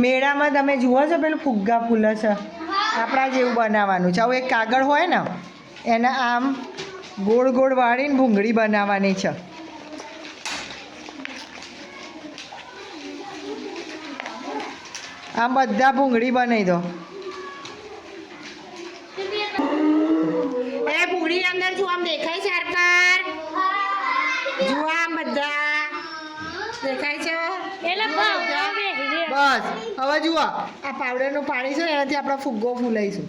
મેળામાં તમે જુઓ છો પેલું ફુગ્ગા ફૂલે છે આપણા જેવું બનાવવાનું છે. આવું એક કાગળ હોય ને એના આમ ગોળ ગોળ વાળીને ભૂંગળી બનાવવાની છે. આમ બધા ભૂંગળી બનાવી દો. એ ભૂંગળી અંદર શું આમ દેખાય છે આરપાર? જુઓ આમ બધા દેખાય છે. બસ હવે જુઓ આ પાવડરનું પાણી છે ને એનાથી આપણે ફુગ્ગો ફૂલાઈશું.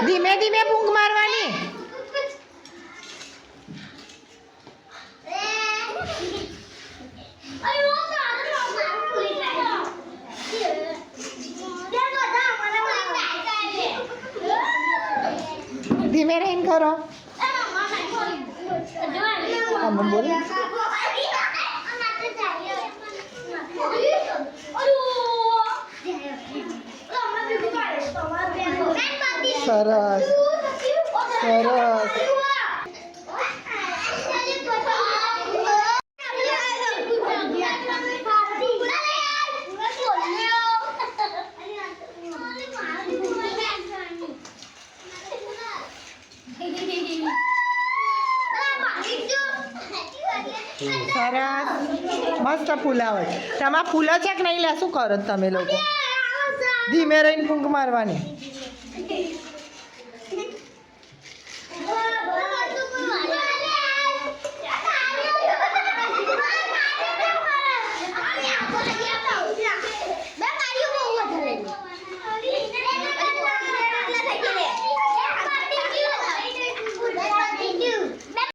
ધીમે ધીમે ફૂંક મારવાની. ધીમે રહીને કરો. બોલો સરસ સરસ. સરસ મસ્ત ફૂલાવટ. તમારે ફૂલો છે કે નહીં? લે શું કરો તમે લોકો? ધીમે રહીને ફૂંક મારવાની.